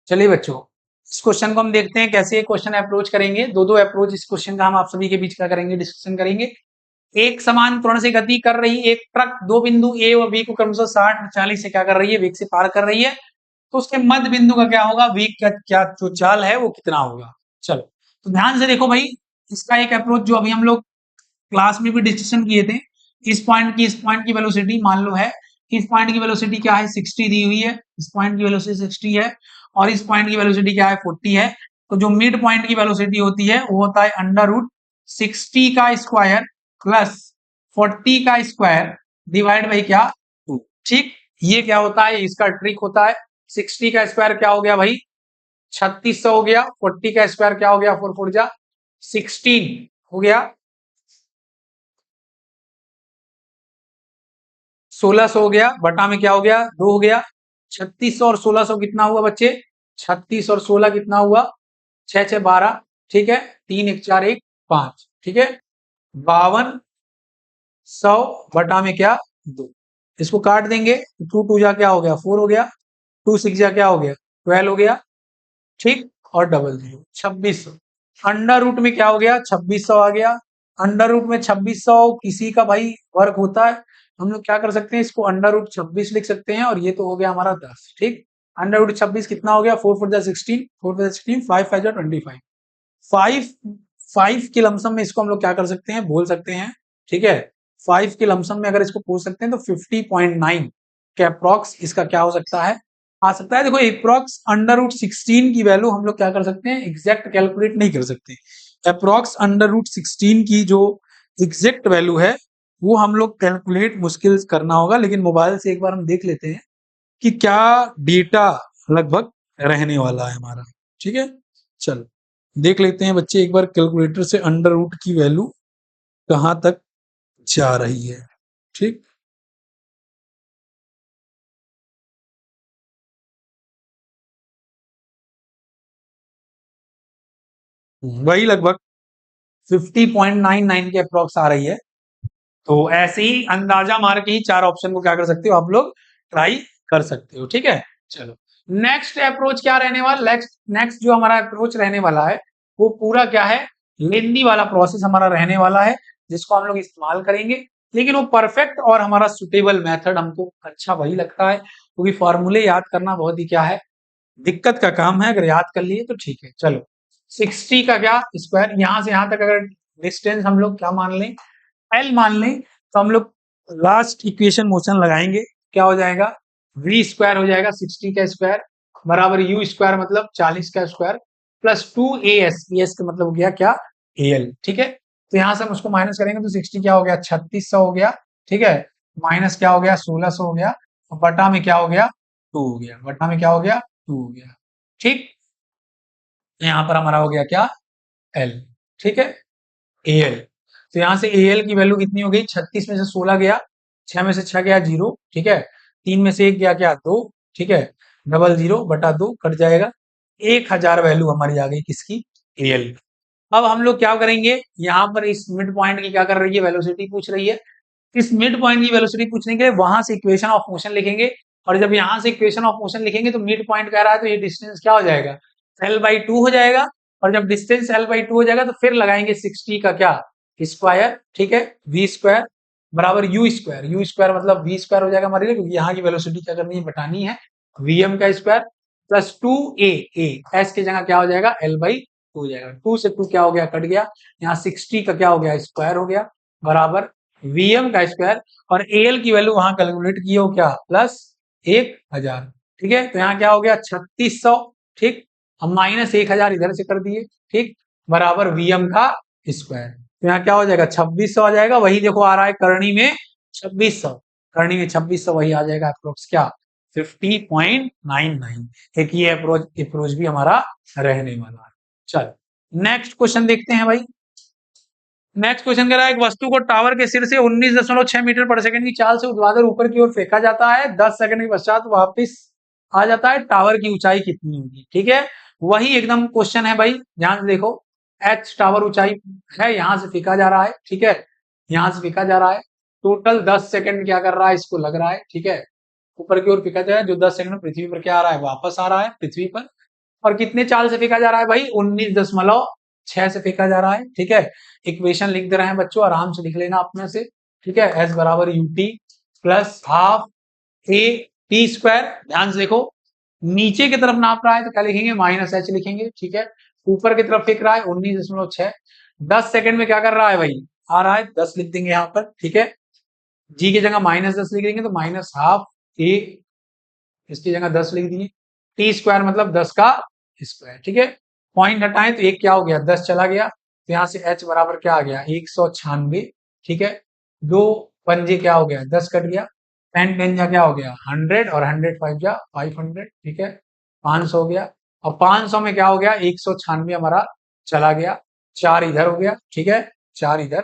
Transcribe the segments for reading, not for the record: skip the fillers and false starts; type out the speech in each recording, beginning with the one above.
चलिए बच्चों, इस क्वेश्चन को हम देखते हैं कैसे ये क्वेश्चन अप्रोच करेंगे। दो दो अप्रोच इस क्वेश्चन का हम आप सभी के बीच का करेंगे, डिस्कशन करेंगे। एक समान त्वरण से गति कर रही एक ट्रक दो बिंदु ए और बी को क्रमशः 60 और 40 से क्या कर रही है, वेग से पार कर रही है। तो उसके मध्य बिंदु का क्या होगा, वेग का क्या जो चाल है वो कितना होगा। चलो तो ध्यान से देखो भाई, इसका एक अप्रोच जो अभी हम लोग क्लास में भी डिस्कशन किए थे। इस पॉइंट की वेलोसिटी मान लो है, इस पॉइंट की वेलोसिटी क्या है 60 दी हुई है, इस पॉइंट की वेलोसिटी 60 है और इस पॉइंट की वेलोसिटी क्या है 40 है। तो जो मिड पॉइंट की वेलोसिटी होती है वो होता है अंडर रूट 60 का स्क्वायर प्लस 40 का स्क्वायर डिवाइड बाई क्या 2। ठीक, ये क्या होता है, इसका ट्रिक होता है। 60 का स्क्वायर क्या हो गया भाई 3600 हो गया, 40 का स्क्वायर क्या हो गया 4 4 जा 16 हो गया, 1600 हो गया, बटा में क्या हो गया 2 हो गया। 3600 और 1600 कितना हुआ बच्चे, 36 और 16 कितना हुआ 6 6 12, ठीक है, 3 1 4 1 5, ठीक है, 5200 बटा में क्या 2। इसको काट देंगे, 2 2 जा क्या हो गया 4 हो गया, 2 6 जा क्या हो गया 12 हो गया, ठीक, और डबल जीरो 2600। अंडर रूट में क्या हो गया 2600 आ गया। अंडर रूट में 2600 किसी का भाई वर्क होता है, हम लोग क्या कर सकते हैं, इसको अंडर रूट 26 लिख सकते हैं और ये तो हो गया हमारा 10। ठीक, अंडर रूट 26 कितना हो गया 4 4 जा 16, 4 4 जा 16, 5 5 जा 25, 5 5 के लमसम में इसको हम लोग क्या कर सकते हैं बोल सकते हैं। ठीक है, 5 के लमसम में अगर इसको पूछ सकते हैं तो 50.9 के अप्रॉक्स इसका क्या हो सकता है, आ सकता है। देखो अप्रॉक्स अंडर रूट 16 की वैल्यू हम लोग क्या कर सकते हैं, एग्जैक्ट कैलकुलेट नहीं कर सकते। अप्रॉक्स अंडर रूट 16 की जो एग्जैक्ट वैल्यू है वो हम लोग कैलकुलेट मुश्किल करना होगा, लेकिन मोबाइल से एक बार हम देख लेते हैं कि क्या डेटा लगभग रहने वाला है हमारा। ठीक है, चल देख लेते हैं बच्चे एक बार कैलकुलेटर से अंडर रूट की वैल्यू कहाँ तक जा रही है। ठीक, वही लगभग 50.99 के अप्रॉक्स आ रही है। तो ऐसे ही अंदाजा मार के ही चार ऑप्शन को क्या कर सकते हो आप लोग ट्राई कर सकते हो। ठीक है, चलो नेक्स्ट अप्रोच क्या रहने वाला, नेक्स्ट नेक्स्ट जो हमारा अप्रोच रहने वाला है वो पूरा क्या है, लेंदी वाला प्रोसेस हमारा रहने वाला है जिसको हम लोग इस्तेमाल करेंगे। लेकिन वो परफेक्ट और हमारा सुटेबल मेथड हमको अच्छा वही लगता है, क्योंकि फॉर्मूले याद करना बहुत ही क्या है, दिक्कत का काम है। अगर याद कर लिए तो ठीक है। चलो 60 का क्या स्क्वायर, यहां से यहां तक अगर डिस्टेंस हम लोग क्या मान लें, एल मान लें, तो हम लोग लास्ट इक्वेशन मोशन लगाएंगे, क्या हो जाएगा वी स्क्वायर हो जाएगा 60 का स्क्वायर बराबर यू स्क्वायर मतलब 40 का स्क्वायर प्लस 2 एस, एस का मतलब हो गया क्या ए एल। ठीक है, तो यहां से हम उसको माइनस करेंगे तो 60 क्या हो गया 3600 हो गया, ठीक है, माइनस क्या हो गया 1600 हो गया और बटा में क्या हो गया 2 हो गया, बटा में क्या हो गया 2 हो गया। ठीक, तो यहाँ पर हमारा हो गया क्या एल, ठीक है, ए एल। तो यहां से ए एल की वैल्यू कितनी हो गई 36 में से 16 गया, 6 में से 6 गया 0, ठीक है, 3 में से 1 गया क्या 2, ठीक है, डबल 0 बटा 2 कट जाएगा, 1000 वैल्यू हमारी आ गई किसकी ए एल। अब हम लोग क्या करेंगे, यहाँ पर इस मिड पॉइंट की क्या कर रही है वेलोसिटी पूछ रही है, इस मिड पॉइंट की वेलोसिटी पूछने के लिए वहां से इक्वेशन ऑफ मोशन लिखेंगे। और जब यहाँ से इक्वेशन ऑफ मोशन लिखेंगे तो मिड पॉइंट कह रहा है तो ये डिस्टेंस क्या हो जाएगा एल बाई टू हो जाएगा। और जब डिस्टेंस एल बाई टू हो जाएगा तो फिर लगाएंगे 60 का क्या स्क्वायर, ठीक है, वी स्क्वायर बराबर यू स्क्वायर, यू स्क्वायर मतलब वी स्क्वायर हो जाएगा हमारे लिए, क्योंकि यहाँ की वेलोसिटी क्या करनी है बतानी है, वीएम का स्क्वायर प्लस 2 ए एस की जगह क्या हो जाएगा एल बाई टू हो जाएगा, 2 से 2 क्या हो गया कट गया, यहाँ 60 का क्या हो गया स्क्वायर हो गया बराबर वीएम का स्क्वायर और एल की वैल्यू वहां कैलकुलेट की हो क्या प्लस 1000। ठीक है, तो यहाँ क्या हो गया 3600, ठीक, हम माइनस 1000 इधर से कर दिए, ठीक, बराबर वीएम का स्क्वायर। तो यहाँ क्या हो जाएगा 2600 आ जाएगा, वही देखो आ रहा है करनी में 2600, करनी में 2600 वही आ जाएगा अप्रोक्स क्या 50.99। एक ये अप्रोच अप्रोच भी हमारा रहने वाला है। चल नेक्स्ट क्वेश्चन देखते हैं भाई। नेक्स्ट क्वेश्चन कह रहा है एक वस्तु को टावर के सिर से 19.6 मीटर पर सेकंड की चाल से ऊर्ध्वाधर ऊपर की ओर फेंका जाता है, 10 सेकंड के पश्चात वापस आ जाता है, टावर की ऊंचाई कितनी होगी। ठीक है, वही एकदम क्वेश्चन है भाई, ध्यान से देखो, एच टावर ऊंचाई है, यहां से फेंका जा रहा है, ठीक है, यहां से फेंका जा रहा है, टोटल 10 सेकंड क्या कर रहा है इसको लग रहा है, ठीक है, ऊपर की ओर फेंका जा रहा है, जो 10 सेकंड में पृथ्वी पर क्या आ रहा है वापस आ रहा है पृथ्वी पर। और कितने चाल से फेंका जा रहा है भाई? 19.6 से फेंका जा रहा है। ठीक है, इक्वेशन लिख दे रहे हैं बच्चों, आराम से लिख लेना अपने से। ठीक है, एस बराबर UT plus half A T square. ध्यान से देखो, नीचे की तरफ नाप रहा है तो क्या लिखेंगे? माइनस एच लिखेंगे। ठीक है, ऊपर की तरफ फेंक रहा है 19.6। 10 सेकंड में क्या कर रहा है भाई? आ रहा है 10 लिख देंगे यहाँ पर। ठीक है, जी की जगह -10 लिख देंगे तो माइनस हाफ ए, इसकी जगह 10 लिख दिए। टी स्क्वायर मतलब 10 का स्क्वायर। ठीक है, पॉइंट हटाएं तो एक क्या हो गया? 10 चला गया, तो यहाँ से h बराबर क्या आ गया? 196। ठीक है, दो पंजे क्या हो गया? 10 कट गया, 10 10 जा क्या हो गया? 100 और 100 5 जा 500। ठीक है, 500 हो गया, और 500 में क्या हो गया? 196 हमारा चला गया, 4 इधर हो गया। ठीक है, 4 इधर,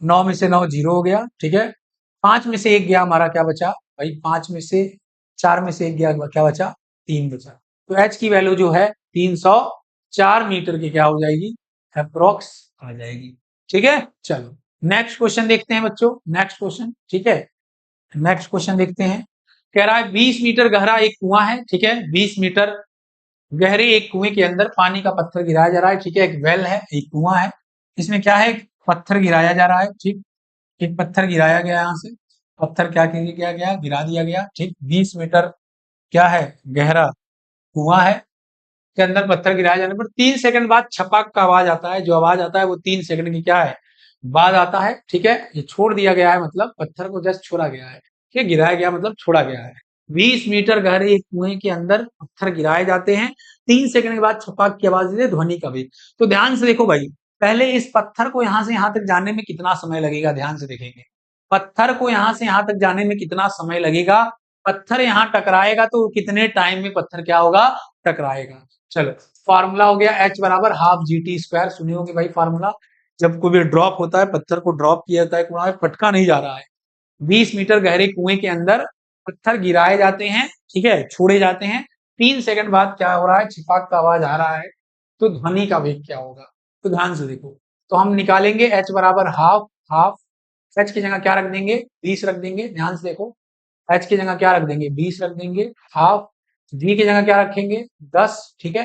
9 में से 9 जीरो हो गया। ठीक है, 5 में से एक गया, हमारा क्या बचा भाई? 5 में से 4 में से एक गया, क्या बचा? 3 बचा। तो h की वैल्यू जो है 304 मीटर की क्या हो जाएगी? अप्रोक्स आ जाएगी। ठीक है, चलो नेक्स्ट क्वेश्चन देखते हैं बच्चों। नेक्स्ट क्वेश्चन, ठीक है, नेक्स्ट क्वेश्चन देखते हैं। कह रहा है 20 मीटर गहरा एक कुआं है। ठीक है, 20 मीटर गहरे एक कुएं के अंदर पानी का पत्थर गिराया जा रहा है। ठीक है, एक वेल है, एक कुआं है, इसमें क्या है? पत्थर गिराया जा रहा है। ठीक, एक पत्थर गिराया गया, यहाँ से पत्थर क्या किया गया? गिरा दिया गया। ठीक, 20 मीटर क्या है? गहरा कुआं है, के अंदर पत्थर गिराए जाने पर 3 सेकंड बाद छपाक का आवाज आता है। जो आवाज आता है वो 3 सेकंड की क्या है? बाद आता है। ठीक है, ये छोड़ दिया गया है, मतलब पत्थर को जस्ट छोड़ा गया है। ठीक है, गिराया गया मतलब छोड़ा गया है। 20 मीटर गहरे एक कुएं के अंदर पत्थर गिराए जाते हैं, 3 सेकंड के बाद छपाक की आवाज देते, ध्वनि का वेग। तो ध्यान से देखो भाई, पहले इस पत्थर को यहां से यहां तक जाने में कितना समय लगेगा? ध्यान से देखेंगे, पत्थर को यहां से यहां तक जाने में कितना समय लगेगा? पत्थर यहां टकराएगा तो कितने टाइम में पत्थर क्या होगा? टकराएगा। चलो, फार्मूला हो गया h बराबर हाफ जी टी स्क्वायर। सुने होगे भाई फार्मूला, जब कोई भी ड्रॉप होता है, पत्थर को ड्रॉप किया जाता है, कुआं में पटका नहीं जा रहा है, 20 मीटर गहरे कुएं के अंदर पत्थर गिराए जाते हैं। ठीक है, छोड़े जाते हैं, 3 सेकंड बाद क्या हो रहा है? छिपाक का आवाज आ रहा है, तो ध्वनि का वेग क्या होगा? तो ध्यान से देखो, तो हम निकालेंगे h बराबर हाफ, हाफ h की जगह क्या रख देंगे? 20 रख देंगे। ध्यान से देखो, h की जगह क्या रख देंगे? 20 रख देंगे। हाफ g की जगह क्या रखेंगे? 10। ठीक है,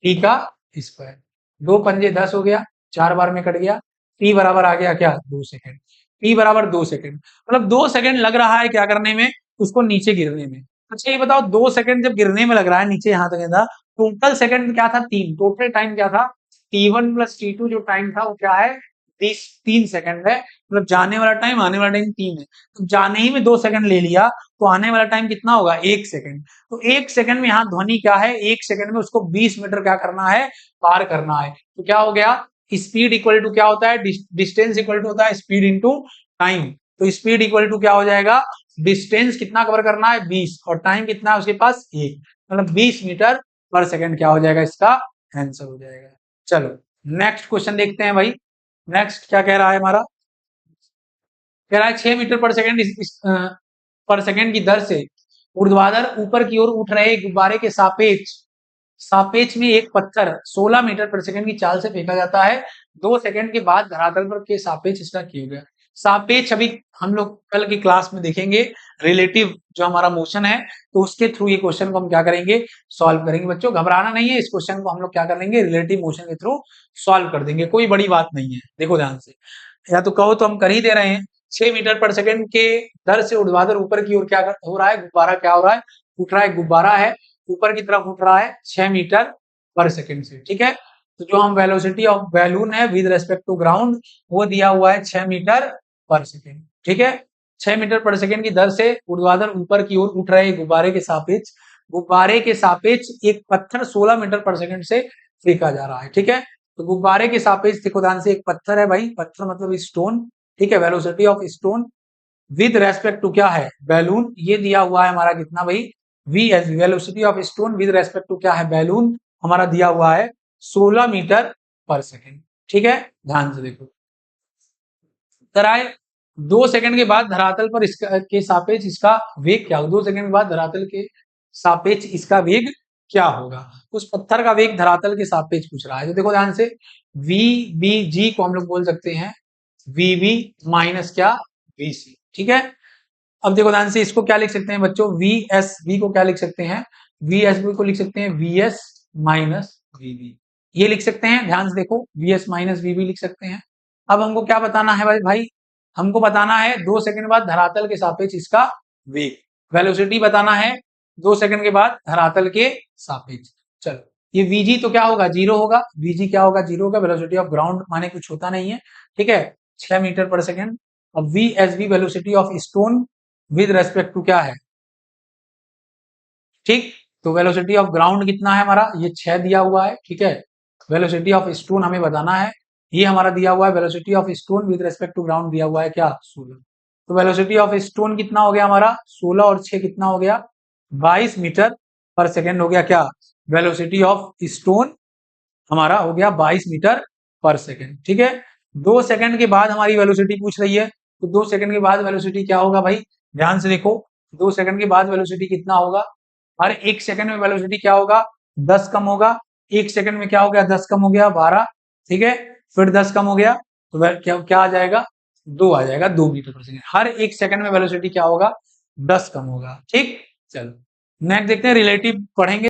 t का स्क्वायर, दो पंजे 10 हो गया, 4 बार में कट गया, t बराबर आ गया क्या? 2 सेकंड। t बराबर 2 सेकंड, मतलब 2 सेकंड लग रहा है क्या करने में? उसको नीचे गिरने में। अच्छा ये बताओ, 2 सेकंड जब गिरने में लग रहा है, नीचे यहाँ तक था, टोटल सेकंड क्या था? 3। टोटल टाइम क्या था? t1 प्लस t2 जो टाइम था वो क्या है? 3 सेकंड है, मतलब जाने वाला टाइम, आने वाला टाइम 3 है। तो जाने ही में 2 सेकंड ले लिया, तो आने वाला टाइम कितना होगा? 1 सेकंड। तो 1 सेकंड में यहाँ ध्वनि क्या है? 1 सेकंड में उसको 20 मीटर क्या करना है? पार करना है। तो क्या हो गया? स्पीड इक्वल टू क्या होता है? डिस्टेंस इक्वल टू होता है स्पीड इंटू टाइम। तो स्पीड इक्वल टू क्या हो जाएगा? डिस्टेंस कितना कवर करना है? 20, और टाइम कितना है उसके पास? 1, मतलब 20 मीटर पर सेकंड क्या हो जाएगा? इसका आंसर हो जाएगा। चलो नेक्स्ट क्वेश्चन देखते हैं भाई। नेक्स्ट क्या कह रहा है हमारा? कह रहा है 6 मीटर पर सेकंड पर सेकंड की दर से ऊर्ध्वाधर ऊपर की ओर उठ रहे गुब्बारे के सापेक्ष सापेक्ष में एक पत्थर 16 मीटर पर सेकंड की चाल से फेंका जाता है। 2 सेकंड के बाद धरातल पर के सापेक्ष इसका किया गया। सापेक्ष अभी हम लोग कल की क्लास में देखेंगे, रिलेटिव जो हमारा मोशन है, तो उसके थ्रू ये क्वेश्चन को हम क्या करेंगे? सॉल्व करेंगे। बच्चों घबराना नहीं है, इस क्वेश्चन को हम लोग क्या कर लेंगे? रिलेटिव मोशन के थ्रू सॉल्व कर देंगे, कोई बड़ी बात नहीं है। देखो ध्यान से, या तो कहो तो हम कर ही दे रहे हैं। 6 मीटर पर सेकंड के दर से ऊर्ध्वाधर ऊपर की ओर क्या हो रहा है? गुब्बारा क्या हो रहा है? उठ रहा है। गुब्बारा है, ऊपर की तरफ उठ रहा है 6 मीटर पर सेकंड से। ठीक है, तो जो हम वेलोसिटी ऑफ बैलून है विद रेस्पेक्ट टू ग्राउंड, वो दिया हुआ है 6 मीटर पर सेकंड। ठीक है, 6 मीटर पर सेकंड की दर से ऊर्ध्वाधर ऊपर की ओर उठ रहे गुब्बारे के सापेक्ष एक पत्थर 16 मीटर पर सेकंड से फेंका जा रहा है। ठीक है, तो गुब्बारे के सापेक्ष देखो ध्यान से, एक पत्थर है भाई, पत्थर मतलब स्टोन। ठीक है, velocity of stone with respect to क्या है? बैलून। ये दिया हुआ है हमारा कितना भाई? V S, velocity of stone with respect to क्या है? बैलून, हमारा दिया हुआ है 16 मीटर पर सेकंड। ठीक है, ध्यान से देखो, कराए 2 सेकंड के बाद धरातल पर इसका के सापेक्ष इसका वेग क्या होगा? 2 सेकंड के बाद धरातल के सापेक्ष इसका वेग क्या होगा? उस पत्थर का वेग धरातल के सापेक्ष पूछ रहा है। तो देखो ध्यान से, वी बी जी को हम लोग बोल सकते हैं वी वी माइनस क्या? वी सी। ठीक है, अब देखो ध्यान से, इसको क्या लिख सकते हैं बच्चों? वी एस, वी को क्या लिख सकते हैं? VSB को लिख सकते हैं VS माइनस VB, ये लिख सकते हैं, ध्यान से देखो, VS माइनस VB लिख सकते हैं। अब हमको क्या बताना है भाई, हमको बताना है 2 सेकंड बाद धरातल के सापेक्ष इसका वेग, वेलोसिटी बताना है 2 सेकंड के बाद धरातल के सापेक्ष। चलो, ये VG तो क्या होगा, 0 होगा, VG क्या होगा, 0 होगा, वेलोसिटी ऑफ ग्राउंड माने कुछ होता नहीं है, ठीक है, 6 मीटर पर सेकंड। अब VSB velocity of stone with respect to क्या है, ठीक, तो वेलोसिटी ऑफ ग्राउंड कितना है हमारा, ये 6 दिया हुआ है, ठीक है, वेलोसिटी ऑफ स्टोन हमें बताना है, ये हमारा दिया हुआ है, velocity of stone with respect to ground दिया हुआ है क्या, 16। तो वेलोसिटी ऑफ स्टोन कितना हो गया हमारा, 16 और 6 कितना हो गया, 22 मीटर पर सेकेंड हो गया क्या, वेलोसिटी ऑफ स्टोन हमारा हो गया 22 मीटर पर सेकेंड, ठीक है। 2 सेकंड के बाद हमारी वेलोसिटी पूछ रही है, तो 2 सेकंड के बाद वेलोसिटी क्या होगा भाई, ध्यान से देखो, 2 सेकंड के बाद वेलोसिटी कितना होगा, हर 1 सेकंड में वेलोसिटी क्या होगा, 10 कम होगा, 1 सेकंड में क्या हो गया, 10 कम हो गया 12, ठीक है, फिर 10 कम हो गया, तो क्या क्या आ जाएगा, 2 आ जाएगा, 2 मीटर पर सेकंड, हर 1 सेकंड में वेलोसिटी क्या होगा, 10 कम होगा, ठीक। चलो नेक्स्ट देखते हैं, रिलेटिव पढ़ेंगे।